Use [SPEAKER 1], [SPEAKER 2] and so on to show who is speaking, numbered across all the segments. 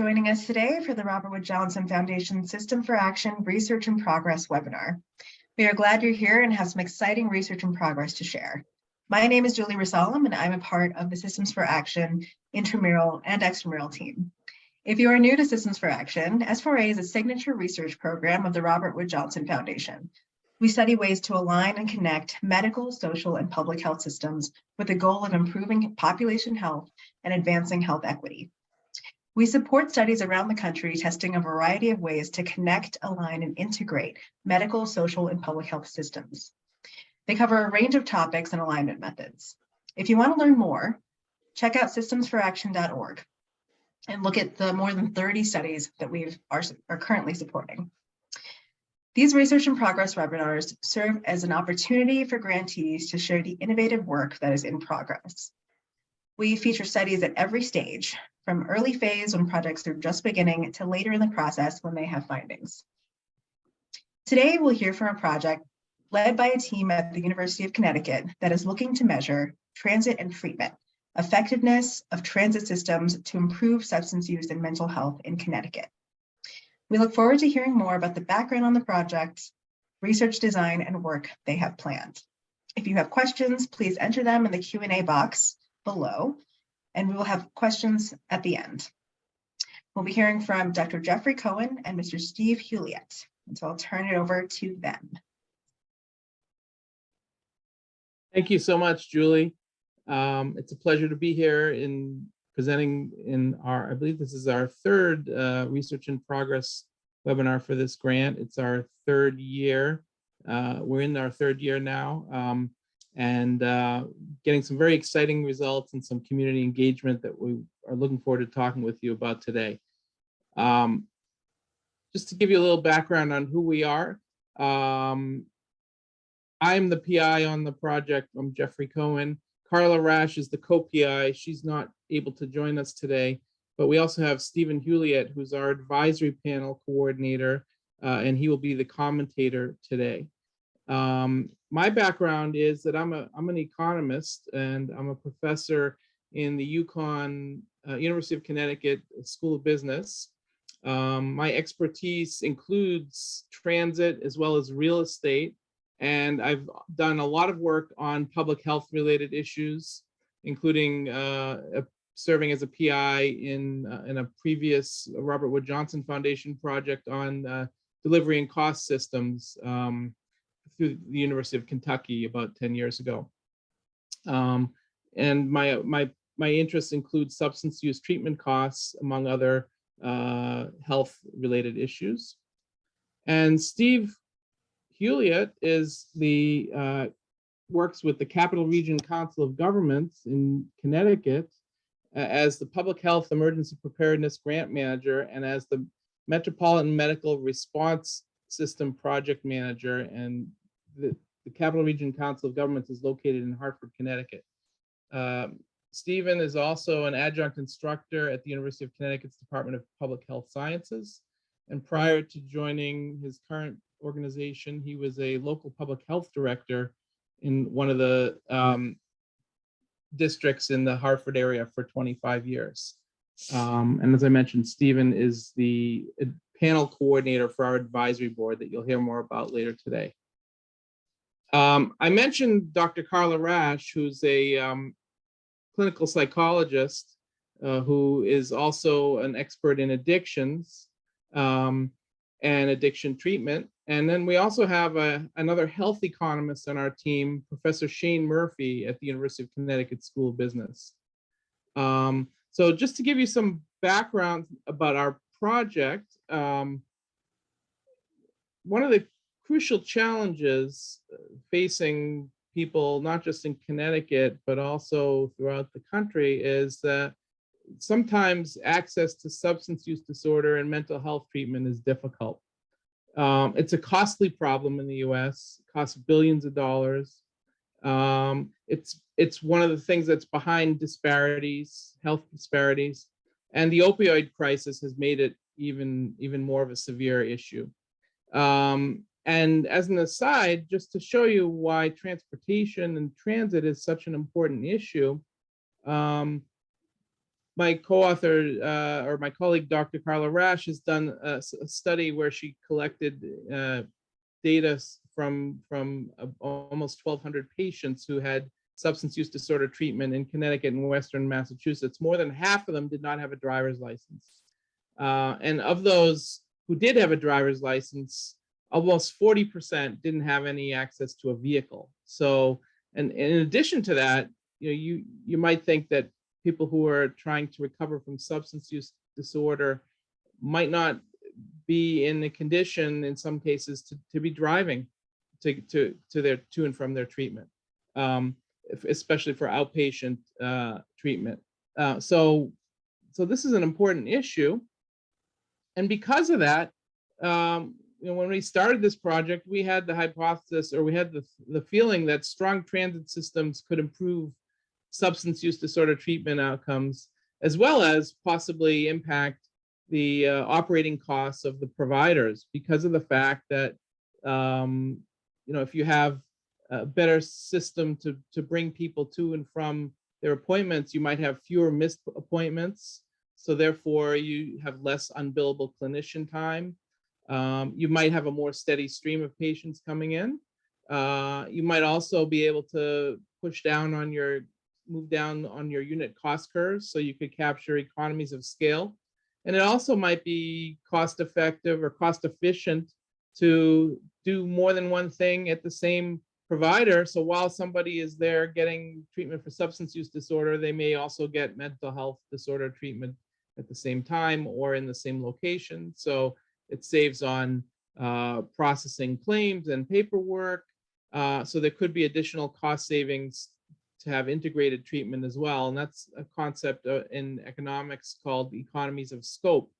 [SPEAKER 1] Joining us today for the Robert Wood Johnson Foundation System for Action Research in Progress webinar. We are glad you're here and have some exciting research in progress to share. My name is Julie Rasalam, and I'm a part of the Systems for Action intramural and extramural team. If you are new to Systems for Action, S4A is a signature research program of the Robert Wood Johnson Foundation. We study ways to align and connect medical, social, and public health systems with the goal of improving population health and advancing health equity. We support studies around the country testing a variety of ways to connect, align, and integrate medical, social, and public health systems. They cover a range of topics and alignment methods. If you want to learn more, check out systemsforaction.org and look at the more than 30 studies that we are currently supporting. These research in progress webinars serve as an opportunity for grantees to share the innovative work that is in progress. We feature studies at every stage, from early phase when projects are just beginning to later in the process when they have findings. Today, we'll hear from a project led by a team at the University of Connecticut that is looking to measure transit and treatment, effectiveness of transit systems to improve substance use and mental health in Connecticut. We look forward to hearing more about the background on the project, research design, and work they have planned. If you have questions, please enter them in the Q&A box below, and we will have questions at the end. We'll be hearing from Dr. Jeffrey Cohen and Mr. Steve Hewlett, and so I'll turn it over to them.
[SPEAKER 2] Thank you so much, Julie. It's a pleasure to be here in presenting in our, I believe this is our third research in progress webinar for this grant. It's our third year. We're in our third year now. And getting some very exciting results and some community engagement that we are looking forward to talking with you about today. Just to give you a little background on who we are, I'm the PI on the project. I'm Jeffrey Cohen. Carla Rash is the co-PI. She's not able to join us today, but we also have Stephen Hewlett, who's our advisory panel coordinator, and he will be the commentator today. My background is that I'm an economist, and I'm a professor in the University of Connecticut School of Business. My expertise includes transit as well as real estate, and I've done a lot of work on public health related issues, including serving as a PI in a previous Robert Wood Johnson Foundation project on delivery and cost systems through the University of Kentucky about 10 years ago. And my interests include substance use treatment costs, among other health-related issues. And Steve Hewlett is works with the Capital Region Council of Governments in Connecticut as the Public Health Emergency Preparedness Grant Manager and as the Metropolitan Medical Response System Project Manager, and the Capital Region Council of Governments is located in Hartford, Connecticut. Stephen is also an adjunct instructor at the University of Connecticut's Department of Public Health Sciences. And prior to joining his current organization, he was a local public health director in one of the districts in the Hartford area for 25 years. And as I mentioned, Stephen is the panel coordinator for our advisory board that you'll hear more about later today. I mentioned Dr. Carla Rash, who's a clinical psychologist who is also an expert in addictions and addiction treatment. And then we also have another health economist on our team, Professor Shane Murphy at the University of Connecticut School of Business. So just to give you some background about our project, one of the crucial challenges facing people, not just in Connecticut, but also throughout the country, is that sometimes access to substance use disorder and mental health treatment is difficult. It's a costly problem in the US, it costs billions of dollars. It's one of the things that's behind disparities, health disparities, and the opioid crisis has made it even more of a severe issue. And as an aside, just to show you why transportation and transit is such an important issue, my co-author or my colleague, Dr. Carla Rash, has done a study where she collected data from almost 1,200 patients who had substance use disorder treatment in Connecticut and Western Massachusetts. More than half of them did not have a driver's license. And of those who did have a driver's license, almost 40% didn't have any access to a vehicle. So, and in addition to that, you might think that people who are trying to recover from substance use disorder might not be in the condition, in some cases, to be driving to and from their treatment, especially for outpatient treatment. So this is an important issue, and because of that, when we started this project, we had the hypothesis, or we had the feeling that strong transit systems could improve substance use disorder treatment outcomes, as well as possibly impact the operating costs of the providers, because of the fact that if you have a better system to bring people to and from their appointments, you might have fewer missed appointments, so therefore you have less unbillable clinician time. You might have a more steady stream of patients coming in. You might also be able to move down on your unit cost curves, so you could capture economies of scale. And it also might be cost effective or cost efficient to do more than one thing at the same provider. So while somebody is there getting treatment for substance use disorder, they may also get mental health disorder treatment at the same time or in the same location. So it saves on processing claims and paperwork. So there could be additional cost savings to have integrated treatment as well. And that's a concept in economics called economies of scope.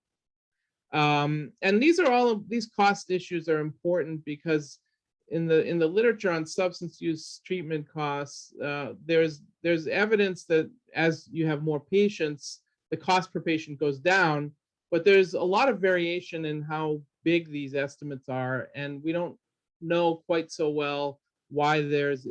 [SPEAKER 2] And these cost issues are important because in the literature on substance use treatment costs, there's evidence that as you have more patients, the cost per patient goes down, but there's a lot of variation in how big these estimates are, and we don't know quite so well why there's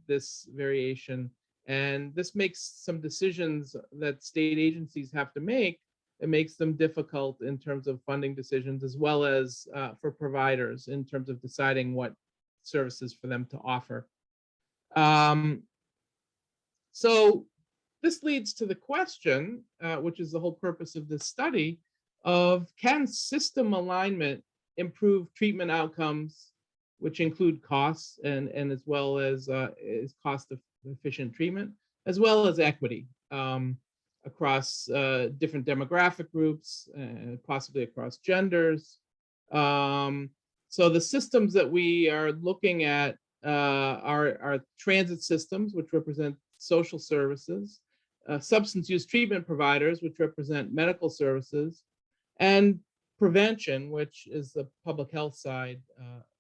[SPEAKER 2] this variation. And this makes some decisions that state agencies have to make. It makes them difficult in terms of funding decisions, as well as for providers in terms of deciding what services for them to offer. So this leads to the question, which is the whole purpose of this study, of can system alignment improve treatment outcomes, which include costs and as well as cost efficient treatment, as well as equity across different demographic groups, possibly across genders. So the systems that we are looking at are transit systems, which represent social services, substance use treatment providers, which represent medical services, and prevention, which is the public health side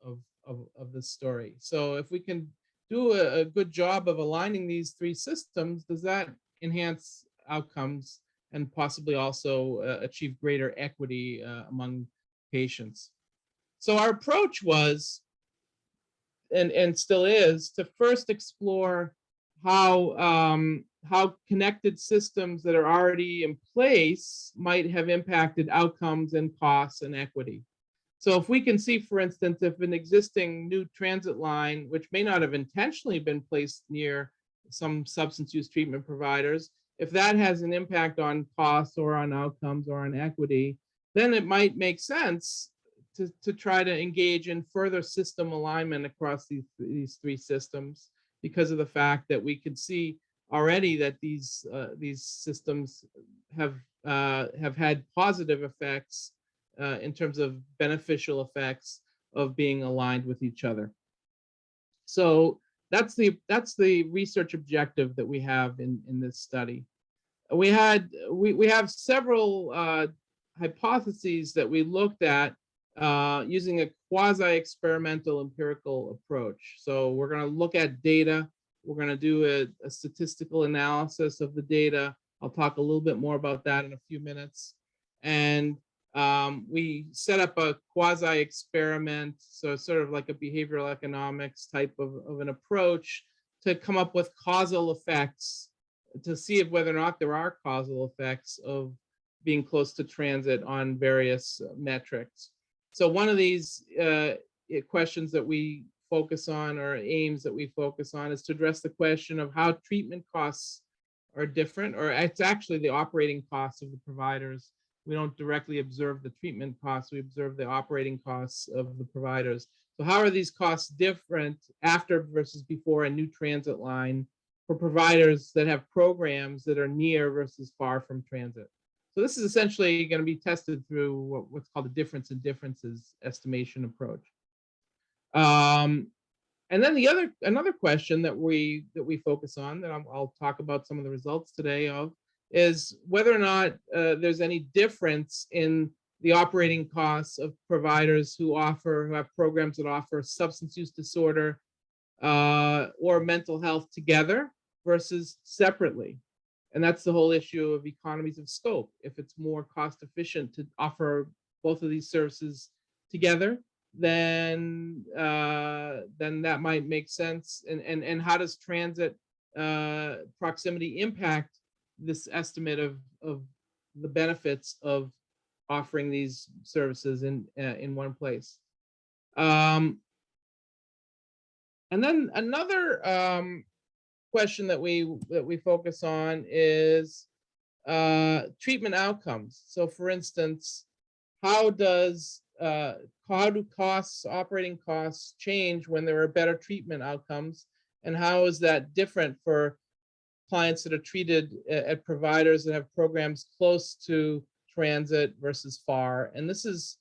[SPEAKER 2] of this story. So if we can do a good job of aligning these three systems, does that enhance outcomes and possibly also achieve greater equity among patients? So our approach was, and still is, to first explore how connected systems that are already in place might have impacted outcomes and costs and equity. So if we can see, for instance, if an existing new transit line, which may not have intentionally been placed near some substance use treatment providers, if that has an impact on costs or on outcomes or on equity, then it might make sense to try to engage in further system alignment across these three systems, because of the fact that we could see already that these systems have had positive effects in terms of beneficial effects of being aligned with each other. So that's the research objective that we have in this study. We have several hypotheses that we looked at using a quasi-experimental empirical approach. So we're going to look at data. We're going to do a statistical analysis of the data. I'll talk a little bit more about that in a few minutes. And we set up a quasi-experiment, so sort of like a behavioral economics type of an approach, to come up with causal effects to see if whether or not there are causal effects of being close to transit on various metrics. So one of these questions that we focus on, or aims that we focus on, is to address the question of how treatment costs are different, or it's actually the operating costs of the providers. We don't directly observe the treatment costs, we observe the operating costs of the providers. So how are these costs different after versus before a new transit line for providers that have programs that are near versus far from transit? So this is essentially going to be tested through what's called a difference in differences estimation approach. And then another question that we focus on, that I'll talk about some of the results today of, is whether or not there's any difference in the operating costs of providers who have programs that offer substance use disorder or mental health together versus separately. And that's the whole issue of economies of scope. If it's more cost efficient to offer both of these services together, then that might make sense. And how does transit proximity impact this estimate of the benefits of offering these services in one place? And then another question that we focus on is treatment outcomes. So for instance, how do operating costs change when there are better treatment outcomes, and how is that different for clients that are treated at providers that have programs close to transit versus far? And this is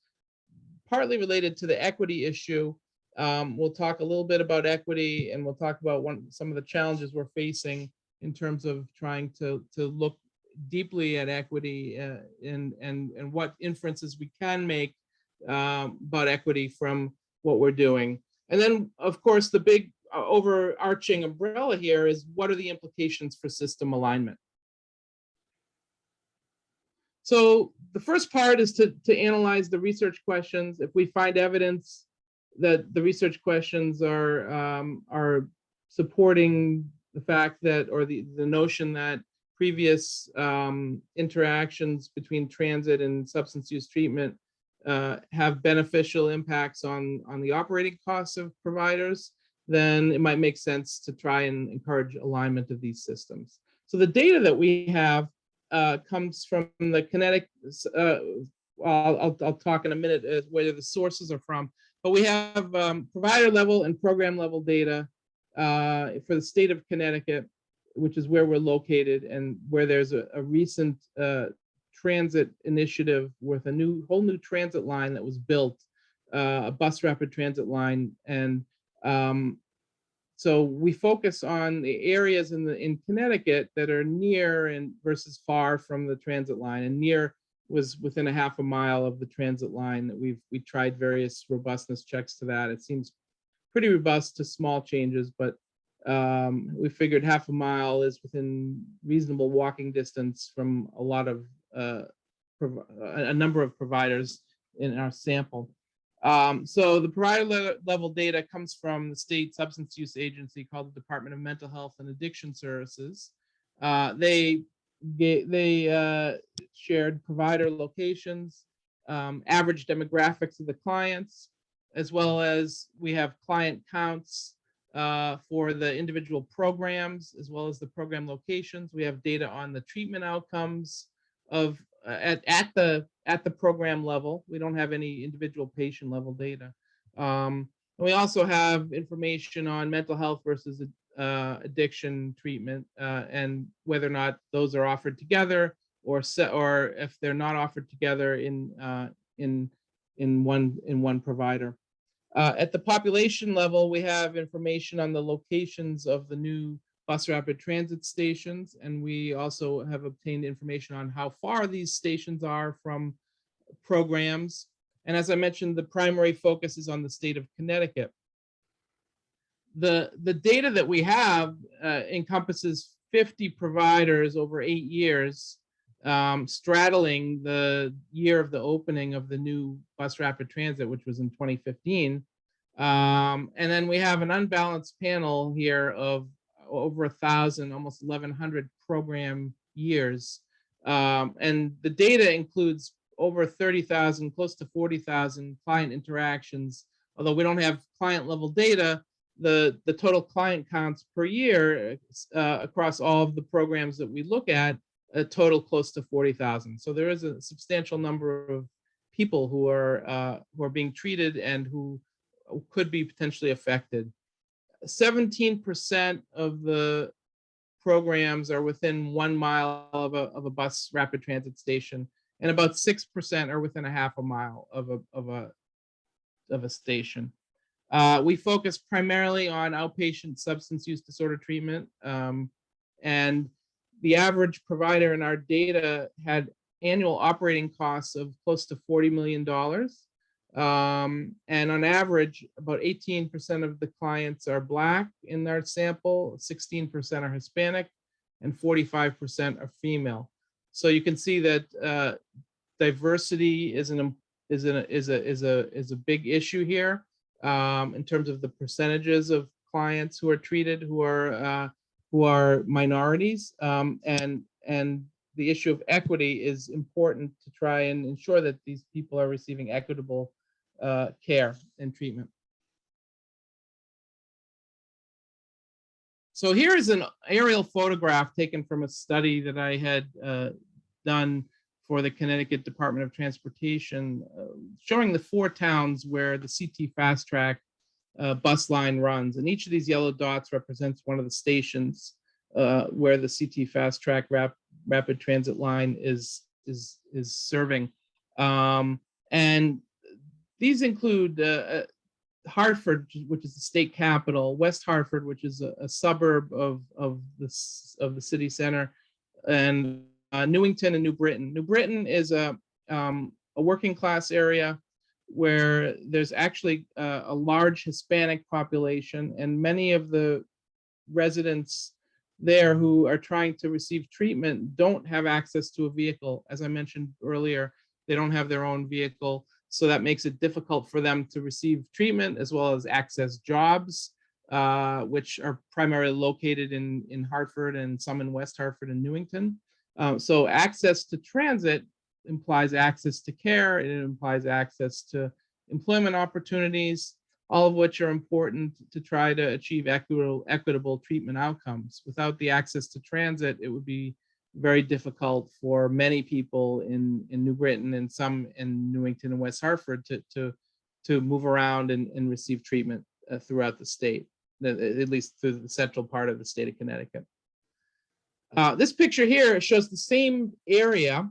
[SPEAKER 2] partly related to the equity issue. We'll talk a little bit about equity, and we'll talk about some of the challenges we're facing in terms of trying to look deeply at equity and what inferences we can make about equity from what we're doing. And then, of course, the big overarching umbrella here is, what are the implications for system alignment? So the first part is to analyze the research questions. If we find evidence that the research questions are supporting the fact that, or the notion that previous interactions between transit and substance use treatment have beneficial impacts on the operating costs of providers, then it might make sense to try and encourage alignment of these systems. So the data that we have comes from the Connecticut. I'll talk in a minute where the sources are from, but we have provider level and program level data for the state of Connecticut, which is where we're located, and where there's a recent transit initiative with a whole new transit line that was built, a bus rapid transit line. And so we focus on the areas in Connecticut that are near and versus far from the transit line. And near was within a half a mile of the transit line. That we tried various robustness checks to that. It seems pretty robust to small changes, but we figured half a mile is within reasonable walking distance from a lot of a number of providers in our sample. So the provider level data comes from the state substance use agency called the Department of Mental Health and Addiction Services. They shared provider locations, average demographics of the clients, as well as we have client counts for the individual programs, as well as the program locations. We have data on the treatment outcomes of at the program level. We don't have any individual patient level data. And we also have information on mental health versus addiction treatment, and whether or not those are offered together, or if they're not offered together in one provider. At the population level, we have information on the locations of the new bus rapid transit stations, and we also have obtained information on how far these stations are from programs. And as I mentioned, the primary focus is on the state of Connecticut. The data that we have encompasses 50 providers over 8 years, straddling the year of the opening of the new bus rapid transit, which was in 2015. And then we have an unbalanced panel here of over 1,000, almost 1,100 program years. And the data includes over 30,000, close to 40,000 client interactions. Although we don't have client level data, the total client counts per year across all of the programs that we look at, a total close to 40,000. So there is a substantial number of people who are being treated and who could be potentially affected. 17% of the programs are within 1 mile of a bus rapid transit station, and about 6% are within a half a mile of a station. We focus primarily on outpatient substance use disorder treatment, and the average provider in our data had annual operating costs of close to $40 million. And on average, about 18% of the clients are Black in our sample, 16% are Hispanic, and 45% are female. So you can see that diversity is a big issue here in terms of the percentages of clients who are treated who are minorities, and the issue of equity is important to try and ensure that these people are receiving equitable care and treatment. So here is an aerial photograph taken from a study that I had done for the Connecticut Department of Transportation, showing the 4 towns where the CT Fast Track bus line runs. And each of these yellow dots represents one of the stations where the CT Fast Track rapid transit line is serving. And these include Hartford, which is the state capital, West Hartford, which is a suburb of the city center, and Newington and New Britain. New Britain is a working class area where there's actually a large Hispanic population, and many of the residents there who are trying to receive treatment don't have access to a vehicle. As I mentioned earlier, they don't have their own vehicle, so that makes it difficult for them to receive treatment as well as access jobs, which are primarily located in Hartford and some in West Hartford and Newington. So access to transit implies access to care, it implies access to employment opportunities, all of which are important to try to achieve equitable treatment outcomes. Without the access to transit, it would be very difficult for many people in New Britain and some in Newington and West Hartford to move around and receive treatment throughout the state, at least through the central part of the state of Connecticut. This picture here shows the same area.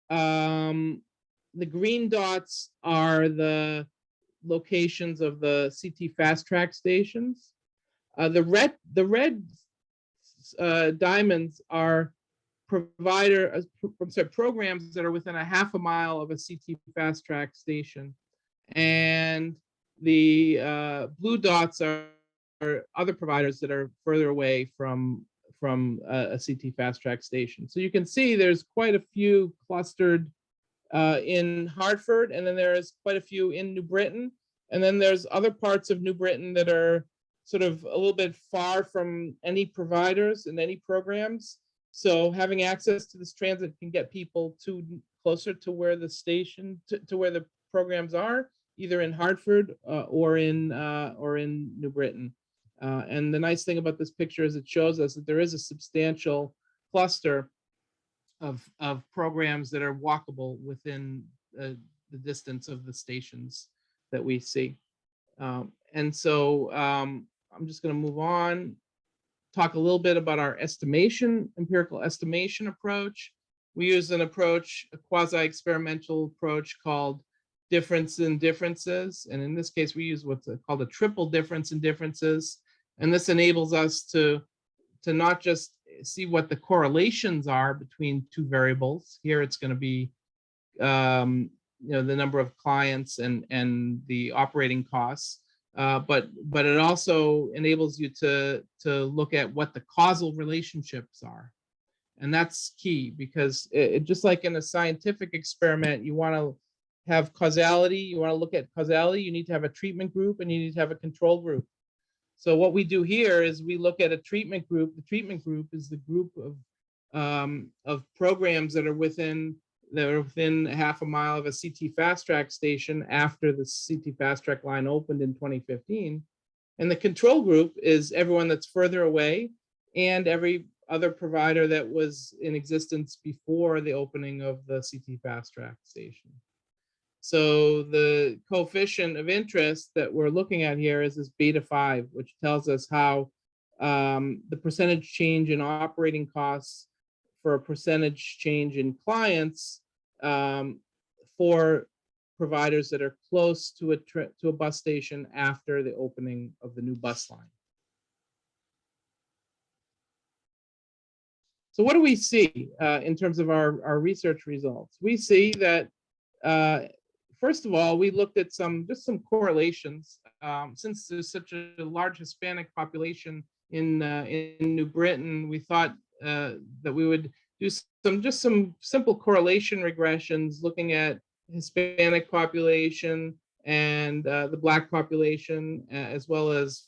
[SPEAKER 2] The green dots are the locations of the CT Fast Track stations. The red diamonds are programs that are within a half a mile of a CT Fast Track station, and the blue dots are other providers that are further away from a CT Fast Track station. So you can see there's quite a few clustered in Hartford, and then there's quite a few in New Britain, and then there's other parts of New Britain that are sort of a little bit far from any providers and any programs. So having access to this transit can get people closer to where the station, to where the programs are, either in Hartford or in New Britain. And the nice thing about this picture is it shows us that there is a substantial cluster of programs that are walkable within the distance of the stations that we see. And so I'm just going to move on, talk a little bit about our empirical estimation approach. We use an approach, a quasi-experimental approach called difference in differences. And in this case, we use what's called a triple difference in differences. And this enables us to not just see what the correlations are between 2 variables. Here it's going to be the number of clients and the operating costs, but it also enables you to look at what the causal relationships are. And that's key, because just like in a scientific experiment, you want to have causality, you want to look at causality, you need to have a treatment group and you need to have a control group. So what we do here is we look at a treatment group. The treatment group is the group of programs that are within half a mile of a CT fast track station after the CT fast track line opened in 2015. And the control group is everyone that's further away and every other provider that was in existence before the opening of the CT fast track station. So the coefficient of interest that we're looking at here is this beta 5, which tells us how the percentage change in operating costs for a percentage change in clients for providers that are close to a bus station after the opening of the new bus line. So what do we see in terms of our research results? We see that, first of all, we looked at just some correlations. Since there's such a large Hispanic population in New Britain, we thought that we would do some simple correlation regressions looking at Hispanic population and the Black population, as well as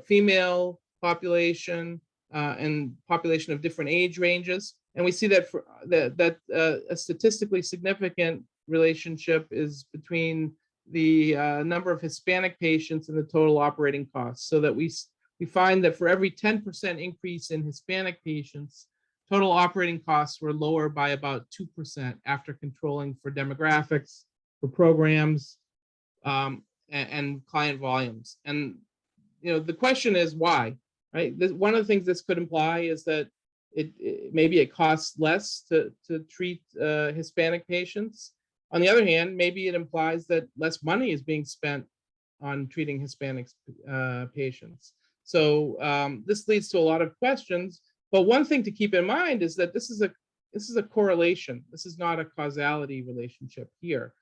[SPEAKER 2] female population and population of different age ranges. And we see that a statistically significant relationship is between the number of Hispanic patients and the total operating costs, so that we find that for every 10% increase in Hispanic patients, total operating costs were lower by about 2% after controlling for demographics, for programs, and client volumes. And the question is why, right? One of the things this could imply is that maybe it costs less to treat Hispanic patients. On the other hand, maybe it implies that less money is being spent on treating Hispanic patients. So this leads to a lot of questions. But one thing to keep in mind is that this is a correlation. This is not a causality relationship here.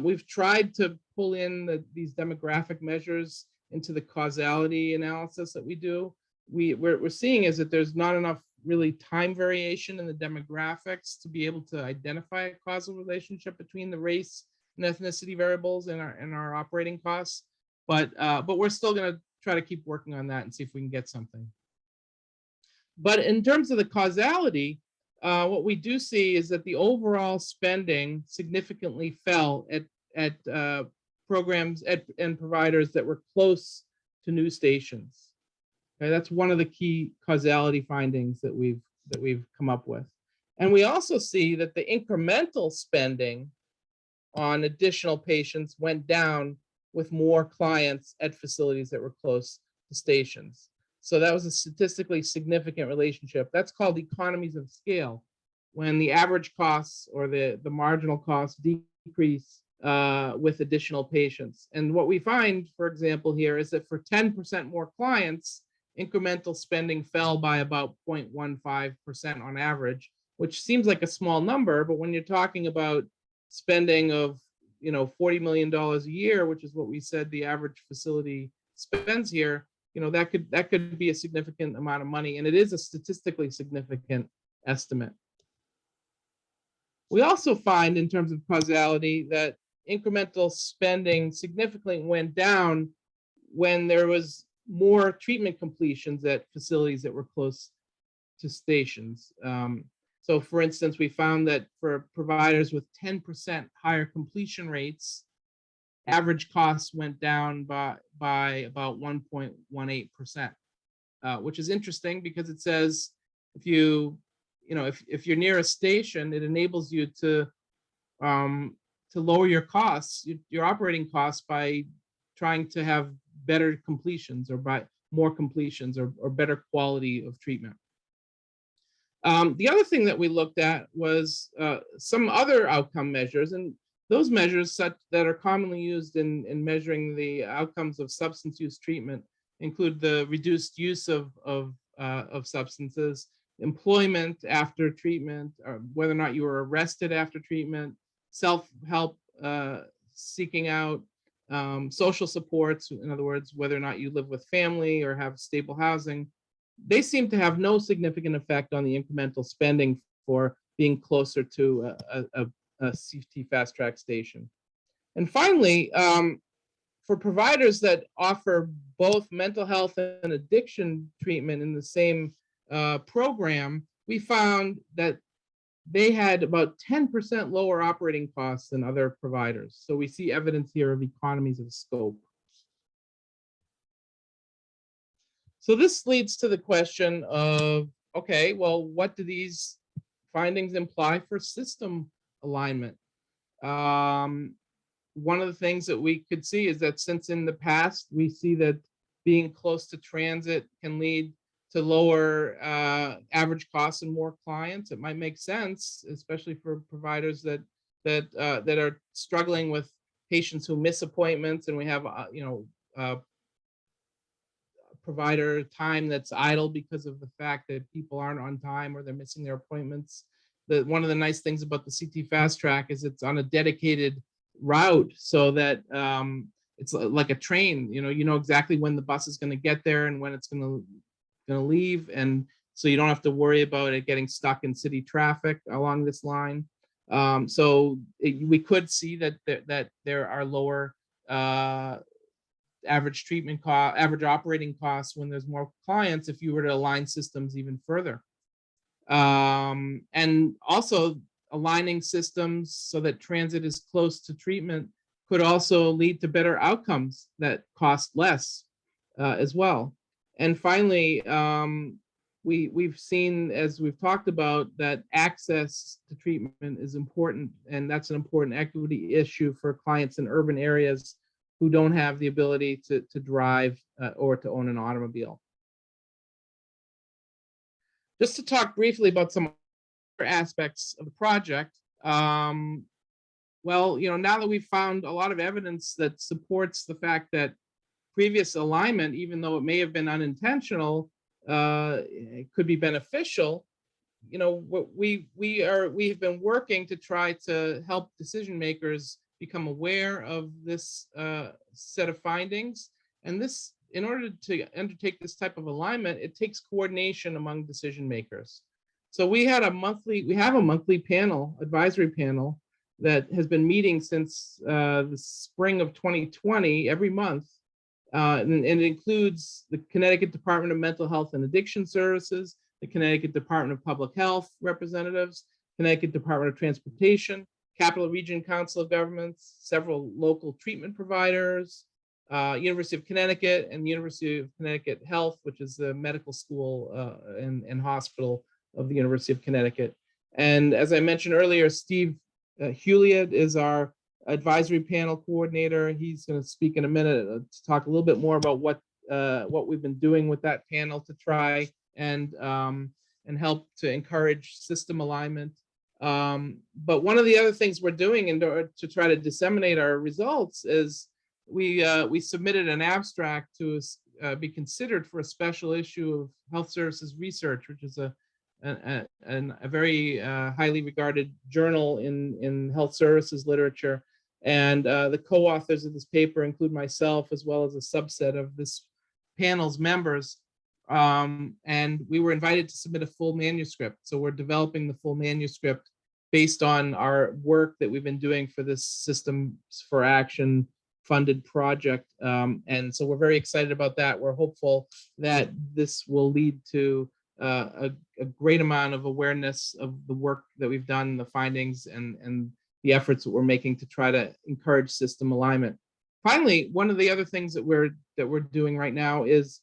[SPEAKER 2] We've tried to pull in these demographic measures into the causality analysis that we do. We're seeing is that there's not enough really time variation in the demographics to be able to identify a causal relationship between the race and ethnicity variables and our operating costs. But we're still going to try to keep working on that and see if we can get something. But in terms of the causality, what we do see is that the overall spending significantly fell at programs and providers that were close to new stations. Okay, that's one of the key causality findings that we've come up with. And we also see that the incremental spending on additional patients went down with more clients at facilities that were close to stations. So that was a statistically significant relationship. That's called economies of scale, when the average costs or the marginal costs decrease with additional patients. And what we find, for example, here is that for 10% more clients, incremental spending fell by about 0.15% on average, which seems like a small number, but when you're talking about spending of $40 million a year, which is what we said the average facility spends here, that could be a significant amount of money, and it is a statistically significant estimate. We also find, in terms of causality, that incremental spending significantly went down when there was more treatment completions at facilities that were close to stations. So for instance, we found that for providers with 10% higher completion rates, average costs went down by about 1.18%, which is interesting because it says if you're near a station, it enables you to lower your costs, your operating costs, by trying to have better completions or by more completions or better quality of treatment. The other thing that we looked at was some other outcome measures, and those measures that are commonly used in measuring the outcomes of substance use treatment include the reduced use of substances, employment after treatment, or whether or not you were arrested after treatment, self-help seeking out, social supports, in other words, whether or not you live with family or have stable housing. They seem to have no significant effect on the incremental spending for being closer to a CT fast track station. And finally, for providers that offer both mental health and addiction treatment in the same program, we found that they had about 10% lower operating costs than other providers. So we see evidence here of economies of scope. So this leads to the question of, okay, well, what do these findings imply for system alignment? One of the things that we could see is that since in the past, we see that being close to transit can lead to lower average costs and more clients, it might make sense, especially for providers that are struggling with patients who miss appointments, and we have provider time that's idle because of the fact that people aren't on time or they're missing their appointments. One of the nice things about the CT Fast Track is it's on a dedicated route, so that it's like a train. You know exactly when the bus is going to get there and when it's going to leave, and so you don't have to worry about it getting stuck in city traffic along this line. We could see that there are lower average treatment cost, average operating costs when there's more clients if you were to align systems even further. And also aligning systems so that transit is close to treatment could also lead to better outcomes that cost less as well. And finally, we've seen, as we've talked about, that access to treatment is important, and that's an important equity issue for clients in urban areas who don't have the ability to drive or to own an automobile. Just to talk briefly about some other aspects of the project. Well, now that we've found a lot of evidence that supports the fact that previous alignment, even though it may have been unintentional, it could be beneficial. We have been working to try to help decision makers become aware of this set of findings. And this, in order to undertake this type of alignment, it takes coordination among decision makers. So we have a monthly panel, advisory panel, that has been meeting since the spring of 2020, every month. And it includes the Connecticut Department of Mental Health and Addiction Services, the Connecticut Department of Public Health representatives, Connecticut Department of Transportation, Capital Region Council of Governments, several local treatment providers, University of Connecticut, and University of Connecticut Health, which is the medical school and hospital of the University of Connecticut. And as I mentioned earlier, Steve Hewlett is our advisory panel coordinator. He's going to speak in a minute to talk a little bit more about what we've been doing with that panel to try and help to encourage system alignment. But one of the other things we're doing in order to try to disseminate our results is we submitted an abstract to be considered for a special issue of Health Services Research, which is a very highly regarded journal in health services literature. And the co-authors of this paper include myself, as well as a subset of this panel's members. And we were invited to submit a full manuscript. So we're developing the full manuscript based on our work that we've been doing for this Systems for Action funded project. And so we're very excited about that. We're hopeful that this will lead to a great amount of awareness of the work that we've done, the findings, and the efforts that we're making to try to encourage system alignment. Finally, one of the other things that we're doing right now is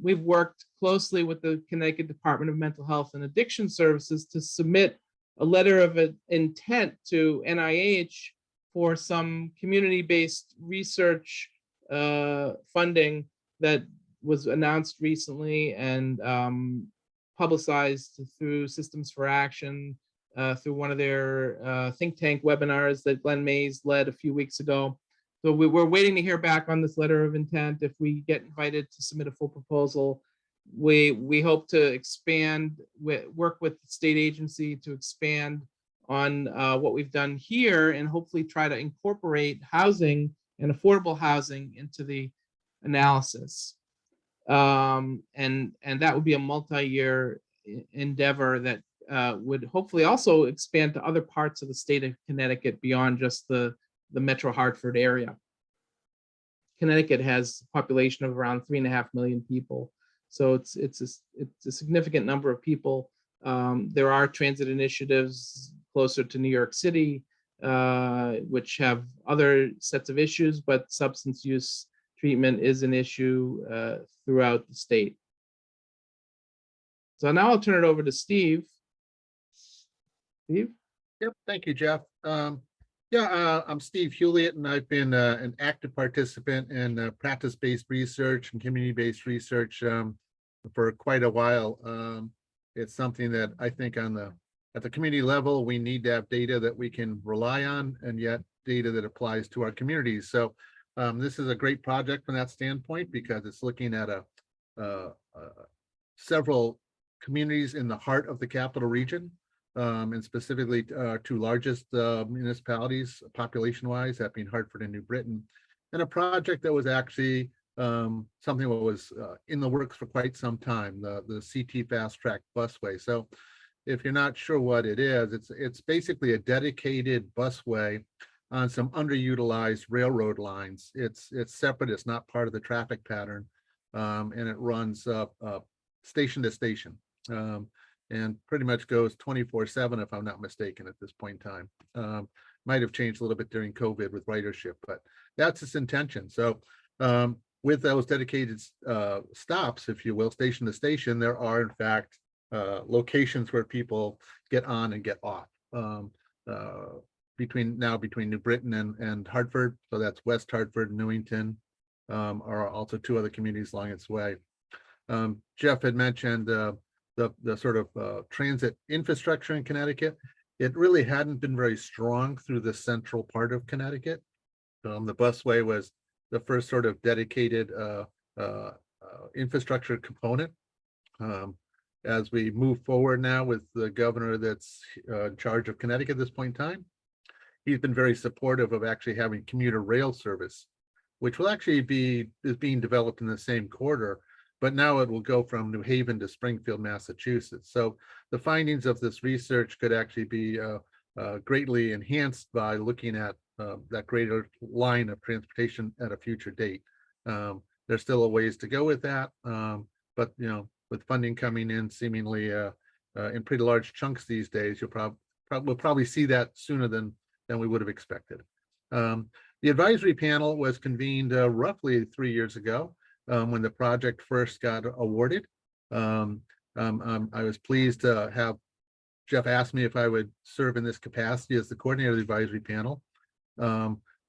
[SPEAKER 2] we've worked closely with the Connecticut Department of Mental Health and Addiction Services to submit a letter of intent to NIH for some community-based research funding that was announced recently and publicized through Systems for Action, through one of their think tank webinars that Glenn Mays led a few weeks ago. So we're waiting to hear back on this letter of intent. If we get invited to submit a full proposal, we hope to expand, work with the state agency to expand on what we've done here and hopefully try to incorporate housing and affordable housing into the analysis. And that would be a multi-year endeavor that would hopefully also expand to other parts of the state of Connecticut beyond just the Metro Hartford area. Connecticut has a population of around 3.5 million people. So it's a significant number of people There are transit initiatives closer to New York City, which have other sets of issues, but substance use treatment is an issue throughout the state. So now I'll turn it over to Steve. Steve?
[SPEAKER 3] Yep, thank you, Jeff. I'm Steve Hewlett, and I've been an active participant in practice-based research and community-based research for quite a while. It's something that I think at the community level, we need to have data that we can rely on, and yet data that applies to our communities. So this is a great project from that standpoint, because it's looking at several communities in the heart of the capital region, and specifically two largest municipalities population-wise, that being Hartford and New Britain, and a project that was actually something that was in the works for quite some time, the CT Fast Track Busway. So if you're not sure what it is, it's basically a dedicated busway on some underutilized railroad lines. It's separate, it's not part of the traffic pattern, and it runs station to station. And pretty much goes 24/7, if I'm not mistaken, at this point in time. Might have changed a little bit during COVID with ridership, but that's its intention. So with those dedicated stops, if you will, station to station, there are in fact locations where people get on and get off between New Britain and Hartford. So that's West Hartford and Newington are also two other communities along its way. Jeff had mentioned the sort of transit infrastructure in Connecticut. It really hadn't been very strong through the central part of Connecticut. The busway was the first sort of dedicated infrastructure component. As we move forward now with the governor that's in charge of Connecticut at this point in time, he's been very supportive of actually having commuter rail service, which will actually is being developed in the same corridor, but now it will go from New Haven to Springfield, Massachusetts. So the findings of this research could actually be greatly enhanced by looking at that greater line of transportation at a future date. There's still a ways to go with that, but with funding coming in seemingly in pretty large chunks these days, we'll probably see that sooner than we would have expected. The advisory panel was convened roughly 3 years ago. When the project first got awarded. I was pleased to have Jeff ask me if I would serve in this capacity as the coordinator of the advisory panel.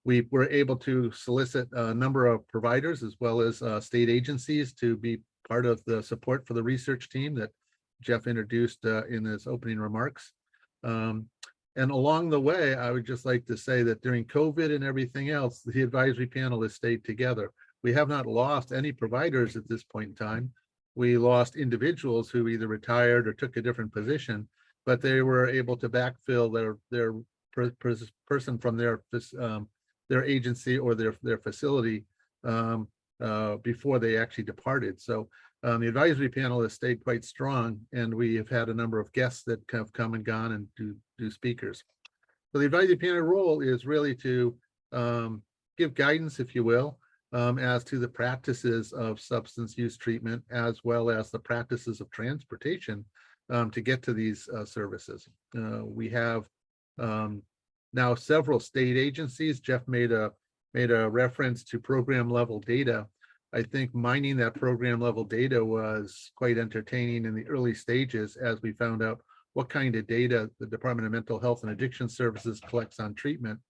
[SPEAKER 3] We were able to solicit a number of providers as well as state agencies to be part of the support for the research team that Jeff introduced in his opening remarks. And along the way, I would just like to say that during COVID and everything else, the advisory panel has stayed together. We have not lost any providers at this point in time. We lost individuals who either retired or took a different position, but they were able to backfill their person from their agency or their facility before they actually departed. So the advisory panel has stayed quite strong, and we have had a number of guests that have come and gone and do speakers. So the advisory panel role is really to give guidance, if you will, as to the practices of substance use treatment, as well as the practices of transportation to get to these services. We have now several state agencies. Jeff made a reference to program level data. I think mining that program level data was quite entertaining in the early stages as we found out what kind of data the Department of Mental Health and Addiction Services collects on treatment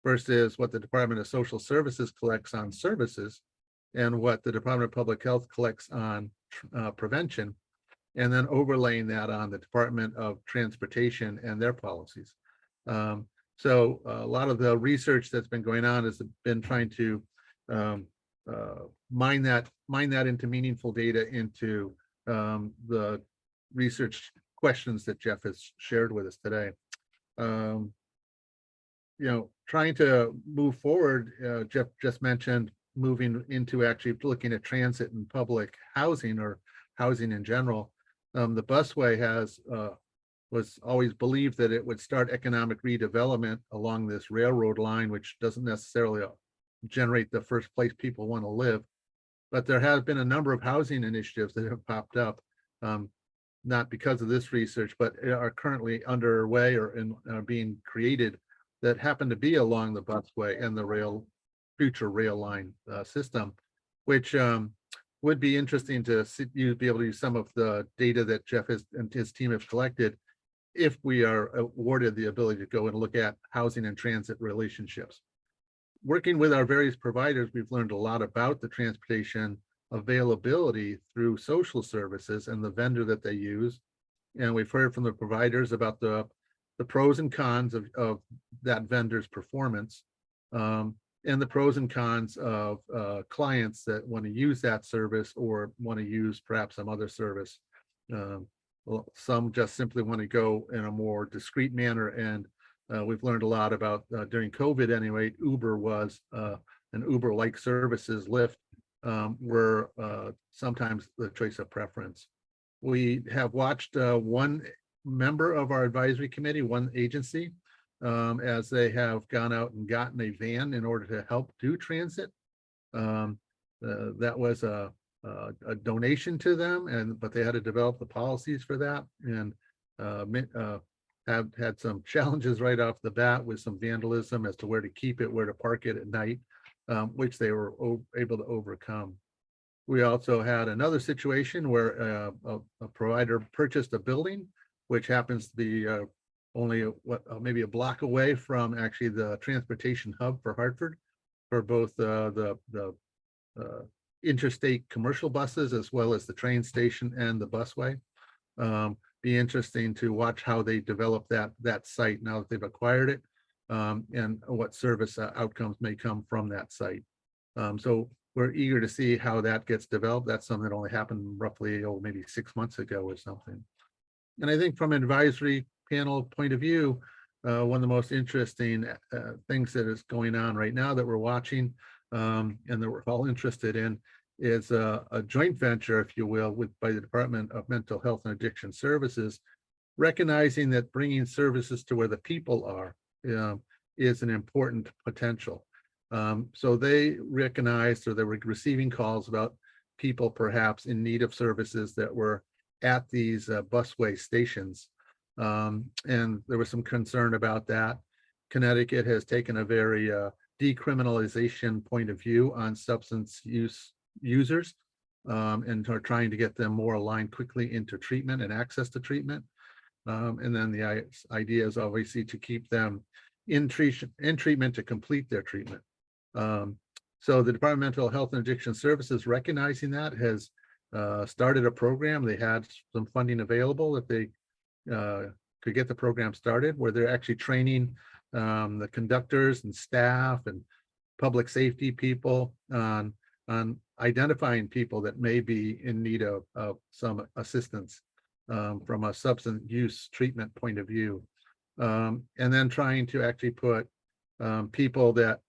[SPEAKER 3] versus what the Department of Social Services collects on services, and what the Department of Public Health collects on prevention, and then overlaying that on the Department of Transportation and their policies. So a lot of the research that's been going on has been trying to mine that into meaningful data into the research questions that Jeff has shared with us today. Trying to move forward, Jeff just mentioned moving into actually looking at transit and public housing or housing in general. The busway was always believed that it would start economic redevelopment along this railroad line, which doesn't necessarily generate the first place people want to live. But there have been a number of housing initiatives that have popped up. not because of this research, but are currently underway or being created that happen to be along the busway and the future rail line system, which would be interesting to see, you be able to use some of the data that Jeff and his team have collected if we are awarded the ability to go and look at housing and transit relationships. Working with our various providers, we've learned a lot about the transportation availability through social services and the vendor that they use. And we've heard from the providers about the pros and cons of that vendor's performance, and the pros and cons of clients that want to use that service or want to use perhaps some other service. Well, some just simply want to go in a more discreet manner, and we've learned a lot about during COVID anyway. Uber was an Uber-like services, Lyft were sometimes the choice of preference. We have watched one member of our advisory committee, one agency, as they have gone out and gotten a van in order to help do transit. That was a donation to them, but they had to develop the policies for that, and have had some challenges right off the bat with some vandalism as to where to keep it, where to park it at night, which they were able to overcome. We also had another situation where a provider purchased a building, which happens to be only maybe a block away from actually the transportation hub for Hartford, for both the interstate commercial buses as well as the train station and the busway. Be interesting to watch how they develop that site now that they've acquired it, and what service outcomes may come from that site. So we're eager to see how that gets developed. That's something that only happened roughly maybe 6 months ago or something. And I think from an advisory panel point of view, one of the most interesting things that is going on right now that we're watching, and that we're all interested in, is a joint venture, if you will, by the Department of Mental Health and Addiction Services, recognizing that bringing services to where the people are is an important potential. So they recognized, or they were receiving calls about people perhaps in need of services that were at these busway stations. And there was some concern about that. Connecticut has taken a very decriminalization point of view on substance use users, and are trying to get them more aligned quickly into treatment and access to treatment. And then the idea is obviously to keep them in treatment to complete their treatment. So the Department of Mental Health and Addiction Services, recognizing that, has started a program. They had some funding available that they could get the program started, where they're actually training the conductors and staff and public safety people on identifying people that may be in need of some assistance from a substance use treatment point of view. And then trying to actually put people that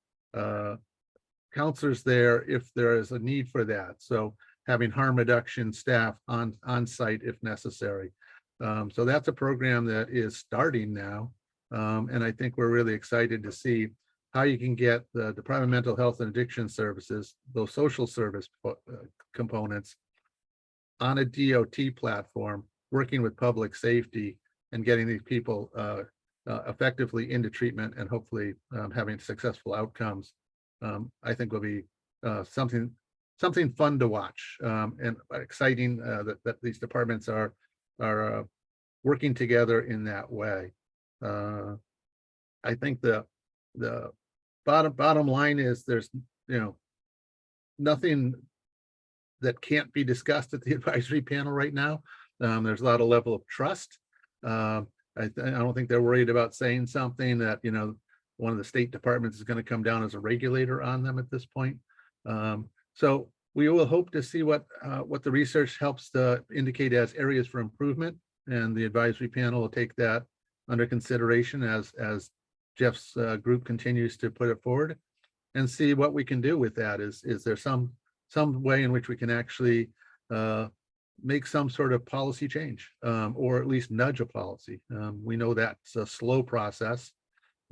[SPEAKER 3] counselors there if there is a need for that. So having harm reduction staff on site if necessary. So that's a program that is starting now. And I think we're really excited to see how you can get the Department of Mental Health and Addiction Services, those social service components, on a DOT platform, working with public safety and getting these people effectively into treatment and hopefully having successful outcomes. I think will be something fun to watch, and exciting that these departments are working together in that way. I think the bottom line is there's nothing that can't be discussed at the advisory panel right now. There's a lot of level of trust. I don't think they're worried about saying something that one of the state departments is going to come down as a regulator on them at this point. So we will hope to see what the research helps to indicate as areas for improvement, and the advisory panel will take that under consideration as Jeff's group continues to put it forward, and see what we can do with that. Is there some way in which we can actually make some sort of policy change, or at least nudge a policy? We know that's a slow process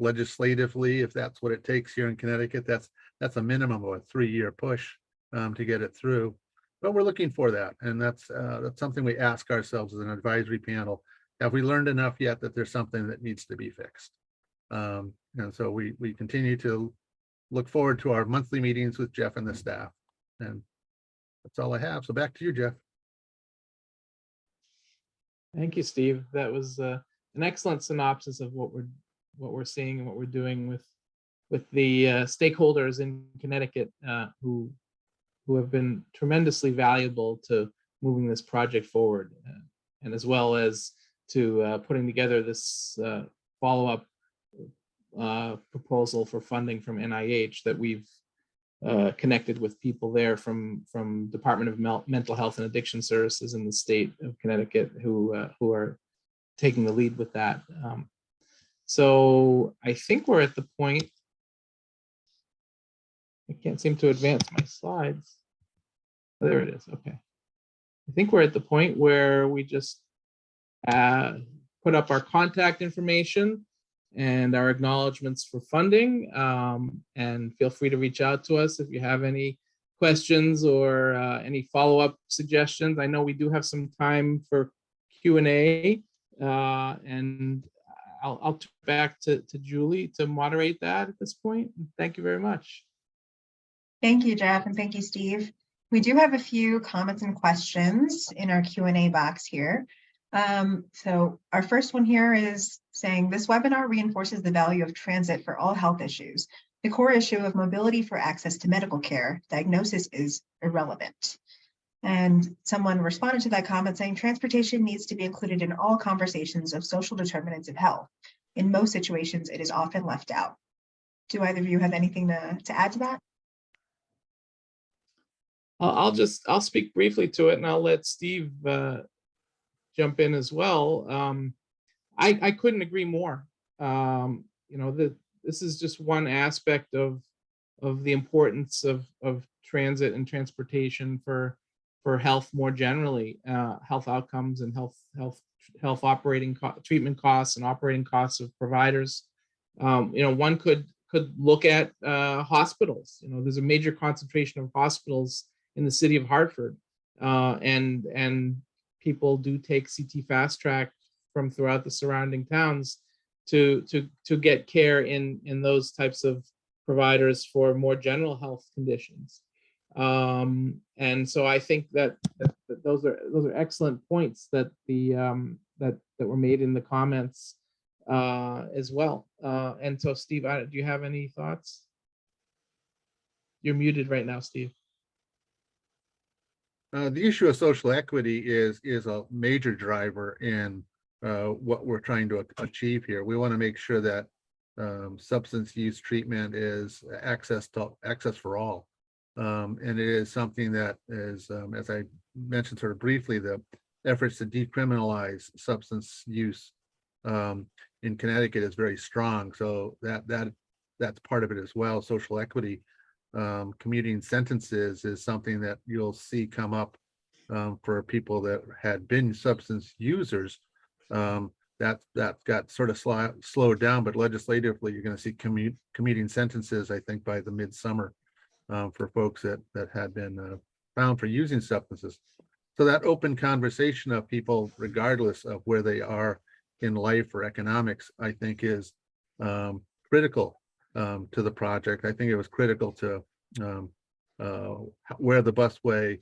[SPEAKER 3] legislatively. If that's what it takes here in Connecticut, that's a minimum of a 3-year push to get it through. but we're looking for that. And that's something we ask ourselves as an advisory panel. Have we learned enough yet that there's something that needs to be fixed? And so we continue to look forward to our monthly meetings with Jeff and the staff. And that's all I have. So back to you, Jeff.
[SPEAKER 2] Thank you, Steve. That was an excellent synopsis of what we're seeing and what we're doing with the stakeholders in Connecticut who have been tremendously valuable to moving this project forward, and as well as to putting together this follow-up proposal for funding from NIH that we've connected with people there from Department of Mental Health and Addiction Services in the state of Connecticut who are taking the lead with that. So I think we're at the point, I can't seem to advance my slides. Oh, there it is. Okay. I think we're at the point where we just put up our contact information and our acknowledgements for funding, and feel free to reach out to us if you have any questions or any follow-up suggestions. I know we do have some time for Q&A, and I'll turn back to Julie to moderate that at this point. Thank you very much.
[SPEAKER 1] Thank you, Jeff, and thank you, Steve. We do have a few comments and questions in our Q&A box here. So our first one here is saying, this webinar reinforces the value of transit for all health issues. The core issue of mobility for access to medical care, diagnosis is irrelevant. And someone responded to that comment saying, transportation needs to be included in all conversations of social determinants of health. In most situations, it is often left out. Do either of you have anything to add to that?
[SPEAKER 2] I'll speak briefly to it, and I'll let Steve jump in as well. I couldn't agree more. This is just one aspect of the importance of transit and transportation for health more generally, health outcomes and health operating treatment costs and operating costs of providers. One could look at hospitals. There's a major concentration of hospitals in the city of Hartford, and people do take CT fast track from throughout the surrounding towns to get care in those types of providers for more general health conditions. And so I think that those are excellent points that that were made in the comments as well. And so, Steve, do you have any thoughts? You're muted right now, Steve.
[SPEAKER 3] The issue of social equity is a major driver in what we're trying to achieve here. We want to make sure that substance use treatment is access for all. And it is something that is, as I mentioned sort of briefly, the efforts to decriminalize substance use in Connecticut is very strong. So that's part of it as well. Social equity, commuting sentences is something that you'll see come up for people that had been substance users. That got sort of slowed down, but legislatively, you're going to see commuting sentences, I think, by the midsummer for folks that had been found for using substances. So that open conversation of people, regardless of where they are in life or economics, I think is critical to the project. I think it was critical to where the busway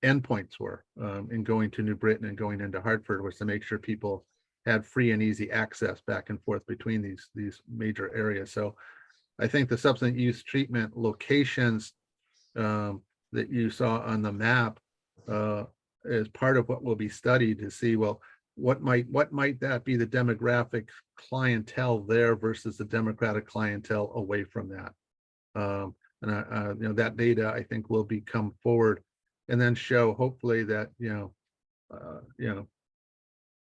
[SPEAKER 3] endpoints were in going to New Britain and going into Hartford, was to make sure people had free and easy access back and forth between these major areas. So I think the substance use treatment locations that you saw on the map is part of what will be studied to see, well, what might that be the demographic clientele there versus the demographic clientele away from that. And that data, I think, will come forward and then show hopefully that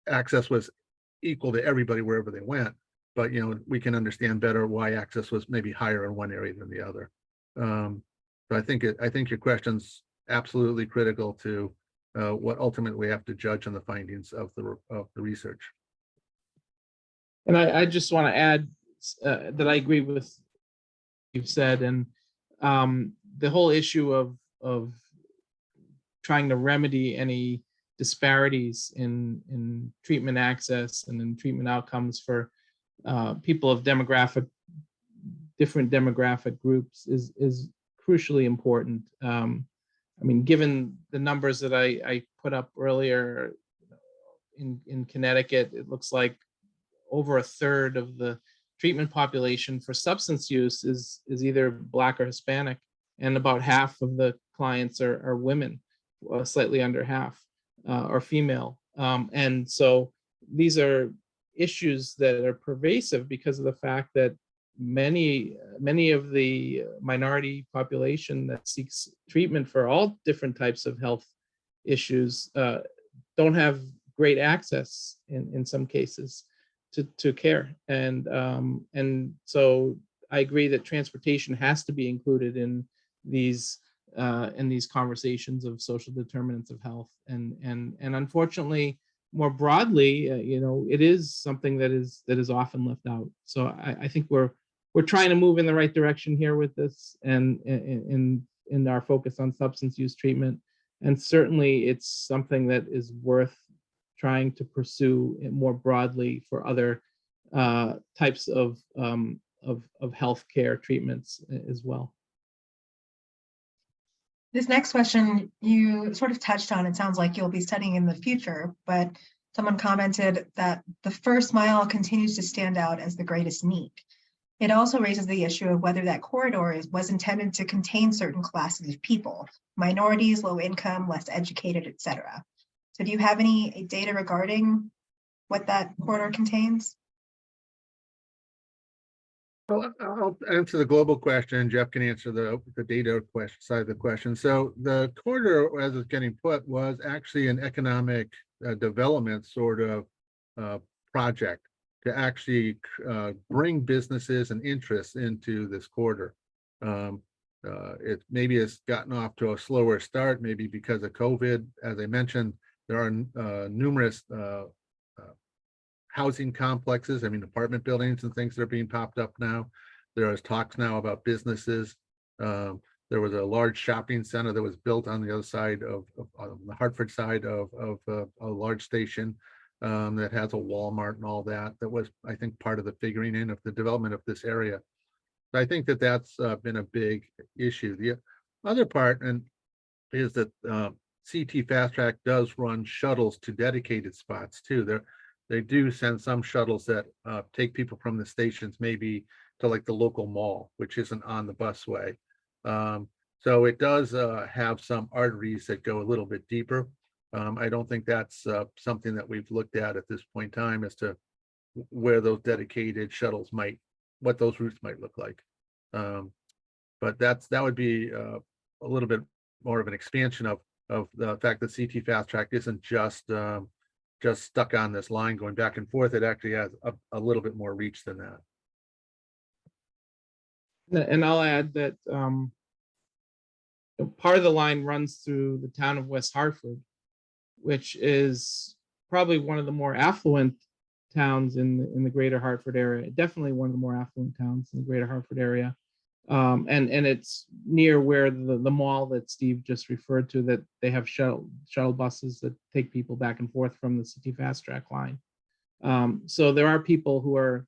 [SPEAKER 3] access was equal to everybody wherever they went, but we can understand better why access was maybe higher in one area than the other. So I think your question's absolutely critical to what ultimately we have to judge on the findings of the research.
[SPEAKER 2] And I just want to add that I agree with what you've said, and the whole issue of trying to remedy any disparities in treatment access and in treatment outcomes for people of different demographic groups is crucially important. I mean, given the numbers that I put up earlier in Connecticut, it looks like over a third of the treatment population for substance use is either Black or Hispanic, and about half of the clients are women, slightly under half, are female. And so these are issues that are pervasive because of the fact that many of the minority population that seeks treatment for all different types of health issues don't have great access in some cases to care. And so I agree that transportation has to be included in these conversations of social determinants of health. And unfortunately, more broadly, it is something that is often left out. So I think we're trying to move in the right direction here with this, and in our focus on substance use treatment. And certainly, it's something that is worth trying to pursue more broadly for other types of healthcare treatments as well.
[SPEAKER 1] This next question you sort of touched on. It sounds like you'll be studying in the future, but someone commented that the first mile continues to stand out as the greatest need. It also raises the issue of whether that corridor was intended to contain certain classes of people, minorities, low income, less educated, etc. So do you have any data regarding what that corridor contains?
[SPEAKER 3] Well, I'll answer the global question. Jeff can answer the data question side of the question. So the corridor, as it's getting put, was actually an economic development sort of project to actually bring businesses and interests into this corridor. It maybe has gotten off to a slower start, maybe because of COVID. As I mentioned, there are numerous housing complexes, apartment buildings and things that are being popped up now. There is talks now about businesses. There was a large shopping center that was built on the other side of the Hartford side of a large station that has a Walmart and all that. That was, I think, part of the figuring in of the development of this area. So I think that that's been a big issue. The other part is that CT Fast Track does run shuttles to dedicated spots too. They do send some shuttles that take people from the stations maybe to like the local mall, which isn't on the busway. So it does have some arteries that go a little bit deeper. I don't think that's something that we've looked at this point in time as to where those dedicated shuttles what those routes might look like. But that would be a little bit more of an expansion of the fact that CT Fast Track isn't just stuck on this line going back and forth. It actually has a little bit more reach than that.
[SPEAKER 2] And I'll add that part of the line runs through the town of West Hartford, which is probably one of the more affluent towns in the greater Hartford area. Definitely one of the more affluent towns in the greater Hartford area. And it's near where the mall that Steve just referred to, that they have shuttle buses that take people back and forth from the CT Fast Track line. So there are people who are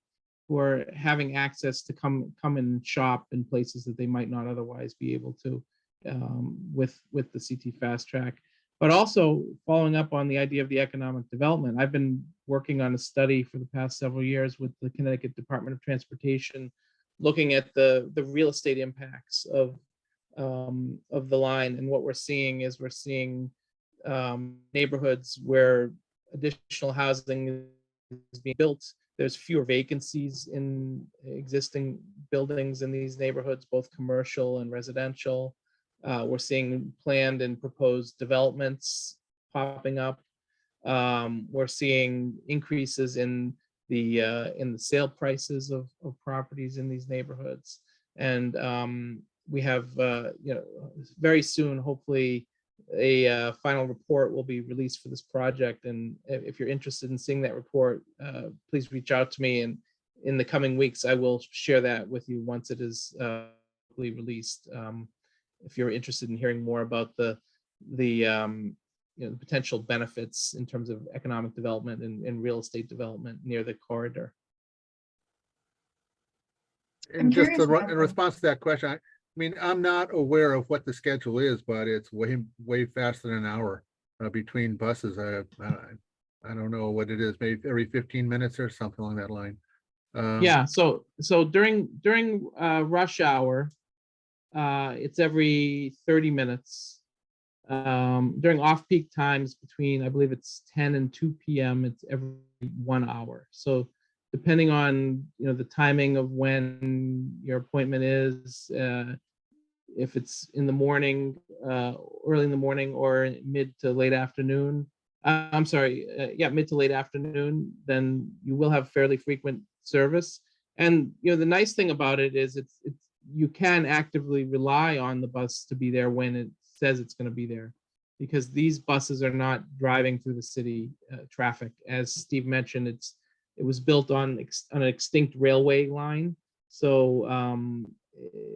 [SPEAKER 2] having access to come and shop in places that they might not otherwise be able to with the CT Fast Track. But also following up on the idea of the economic development, I've been working on a study for the past several years with the Connecticut Department of Transportation, looking at the real estate impacts of the line. And what we're seeing is neighborhoods where additional housing is being built. There's fewer vacancies in existing buildings in these neighborhoods, both commercial and residential. We're seeing planned and proposed developments popping up. We're seeing increases in the sale prices of properties in these neighborhoods. And we have, very soon, hopefully, a final report will be released for this project. And if you're interested in seeing that report, please reach out to me. And in the coming weeks, I will share that with you once it is released. If you're interested in hearing more about the the potential benefits in terms of economic development and real estate development near the corridor.
[SPEAKER 3] And just
[SPEAKER 1] curious
[SPEAKER 3] in response to that question, I mean, I'm not aware of what the schedule is, but it's way faster than an hour between buses. I don't know what it is, maybe every 15 minutes or something along that line.
[SPEAKER 2] Yeah, so during rush hour, it's every 30 minutes. During off-peak times between, I believe it's 10 and 2 p.m., it's every 1 hour. So depending on the timing of when your appointment is, if it's in the morning, early in the morning, or mid to late afternoon, I'm sorry, mid to late afternoon, then you will have fairly frequent service. And the nice thing about it is it's you can actively rely on the bus to be there when it says it's going to be there, because these buses are not driving through the city traffic. As Steve mentioned, it was built on an extinct railway line, so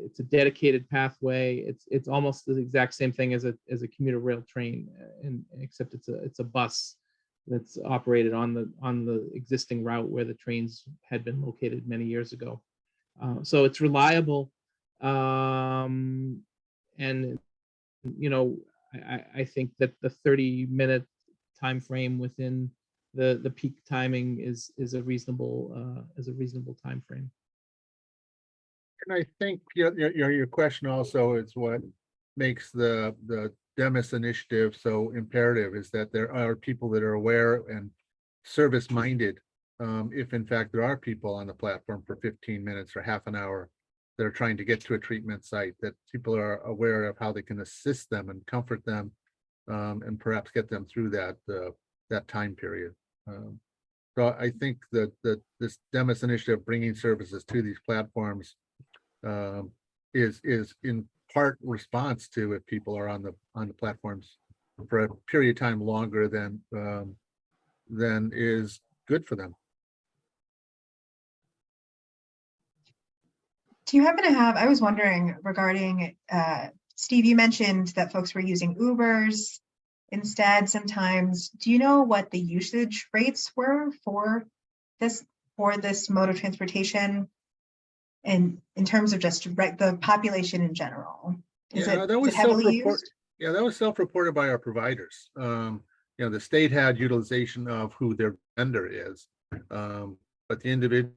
[SPEAKER 2] it's a dedicated pathway. It's almost the exact same thing as a commuter rail train, and except it's a bus that's operated on the existing route where the trains had been located many years ago. So it's reliable, and I think that the 30-minute time frame within the peak timing is a reasonable time frame.
[SPEAKER 3] And I think your question also is what makes the Demis initiative so imperative, is that there are people that are aware and service minded. If in fact there are people on the platform for 15 minutes or half an hour that are trying to get to a treatment site, that people are aware of how they can assist them and comfort them, and perhaps get them through that time period. So I think that this Demis initiative, bringing services to these platforms, is in part response to if people are on the platforms for a period of time longer than is good for them.
[SPEAKER 1] Do you happen to have, I was wondering regarding, Steve, you mentioned that folks were using Ubers instead sometimes. Do you know what the usage rates were for this mode of transportation, and in terms of just the population in general? Is it heavily used?
[SPEAKER 3] Yeah, that was self-reported by our providers. The state had utilization of who their vendor is, but the individual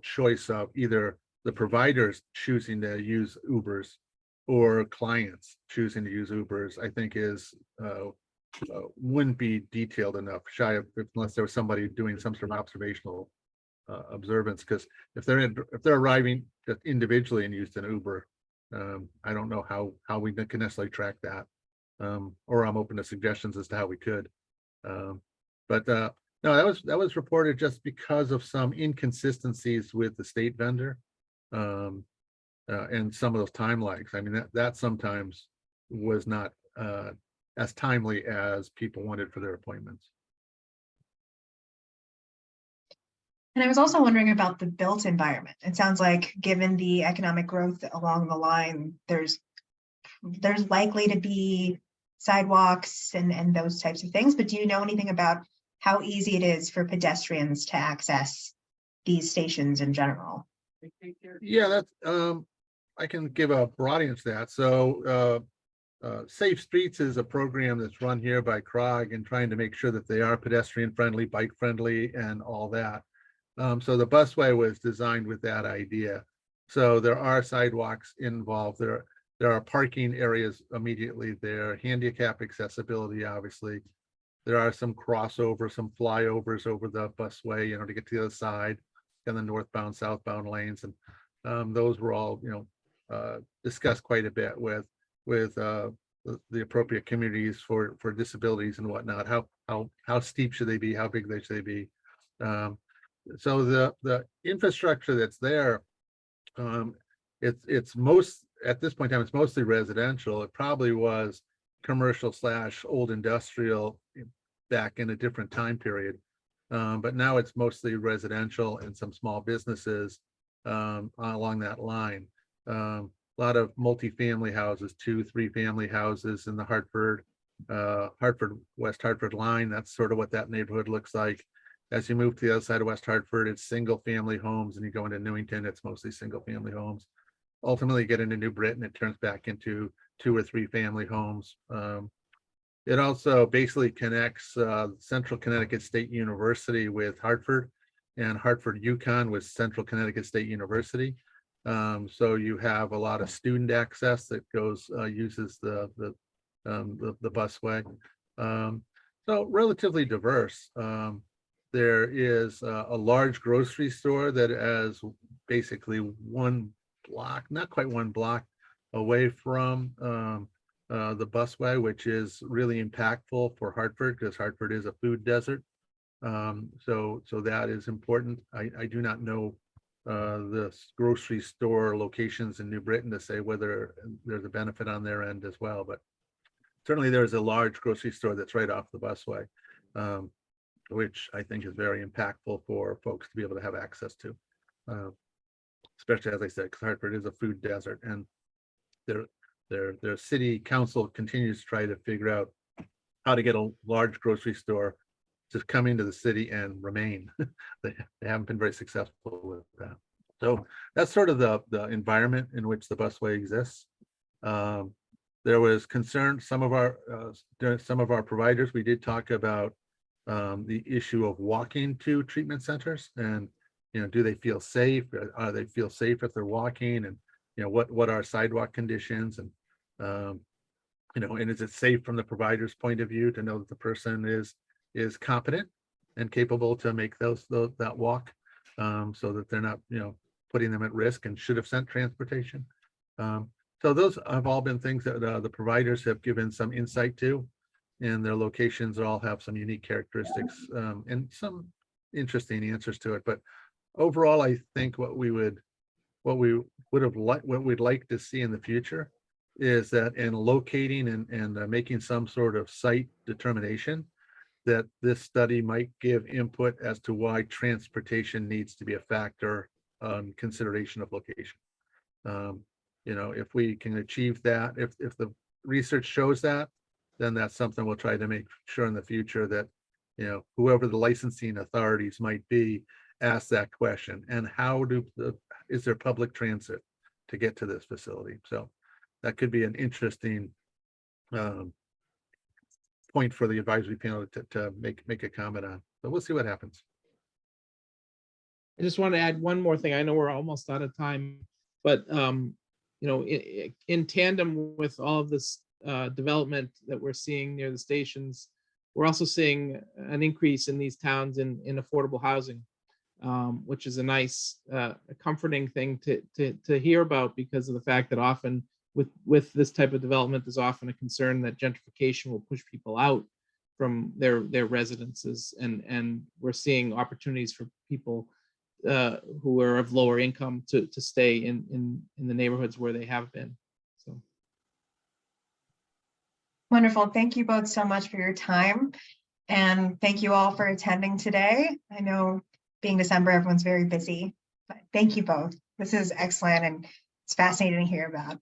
[SPEAKER 3] choice of either the providers choosing to use Ubers or clients choosing to use Ubers, I think is wouldn't be detailed enough, unless there was somebody doing some sort of observational observance. Because if they're arriving just individually and used an Uber, I don't know how we can necessarily track that, or I'm open to suggestions as to how we could. But no, that was reported just because of some inconsistencies with the state vendor, and some of those time lags. I mean, that sometimes was not as timely as people wanted for their appointments.
[SPEAKER 1] And I was also wondering about the built environment. It sounds like, given the economic growth along the line, there's likely to be sidewalks and those types of things. But do you know anything about how easy it is for pedestrians to access these stations in general?
[SPEAKER 3] Yeah, that's I can give a broad answer to that. So Safe Streets is a program that's run here by CROG and trying to make sure that they are pedestrian friendly, bike friendly, and all that. So the busway was designed with that idea. So there are sidewalks involved. There are parking areas immediately there, handicap accessibility, obviously. There are some crossovers, some flyovers over the busway, to get to the other side, and the northbound, southbound lanes. And those were all, discussed quite a bit with the appropriate communities for disabilities and whatnot. How steep should they be? How big should they be? So the infrastructure that's there, it's at this point in time, it's mostly residential. It probably was commercial / old industrial back in a different time period. But now it's mostly residential and some small businesses along that line. A lot of multifamily houses, 2-3 family houses in the Hartford Hartford, West Hartford line. That's sort of what that neighborhood looks like. As you move to the other side of West Hartford, it's single family homes, and you go into Newington, it's mostly single family homes. Ultimately, you get into New Britain, it turns back into 2 or 3 family homes. It also basically connects Central Connecticut State University with Hartford, and Hartford UConn with Central Connecticut State University. So you have a lot of student access that goes uses the busway. So relatively diverse. There is a large grocery store that is basically 1 block, not quite 1 block away from the busway, which is really impactful for Hartford because Hartford is a food desert. So that is important. I do not know the grocery store locations in New Britain to say whether there's a benefit on their end as well, but certainly there's a large grocery store that's right off the busway, which I think is very impactful for folks to be able to have access to, especially, as I said, because Hartford is a food desert, and their city council continues to try to figure out how to get a large grocery store to come into the city and remain. They haven't been very successful with that. So that's sort of the environment in which the busway exists. There was concern, some of our providers, we did talk about the issue of walking to treatment centers, and do they feel safe? They feel safe if they're walking, and what are sidewalk conditions, and and is it safe from the provider's point of view to know that the person is competent and capable to make that walk, so that they're not putting them at risk and should have sent transportation. So those have all been things that the providers have given some insight to, and their locations all have some unique characteristics and some interesting answers to it. But overall, I think what we'd like to see in the future is that in locating and making some sort of site determination, that this study might give input as to why transportation needs to be a factor on consideration of location. If we can achieve that, if the research shows that, then that's something we'll try to make sure in the future that whoever the licensing authorities might be ask that question, and is there public transit to get to this facility? So that could be an interesting point for the advisory panel to make a comment on. But we'll see what happens.
[SPEAKER 2] I just want to add one more thing. I know we're almost out of time, but in tandem with all of this development that we're seeing near the stations, we're also seeing an increase in these towns in affordable housing, which is a nice, comforting thing to hear about, because of the fact that often with this type of development, there's often a concern that gentrification will push people out from their residences, and we're seeing opportunities for people who are of lower income to stay in the neighborhoods where they have been. So
[SPEAKER 1] Wonderful. Thank you both so much for your time. And thank you all for attending today. I know being December, everyone's very busy, but thank you both. This is excellent, and it's fascinating to hear about.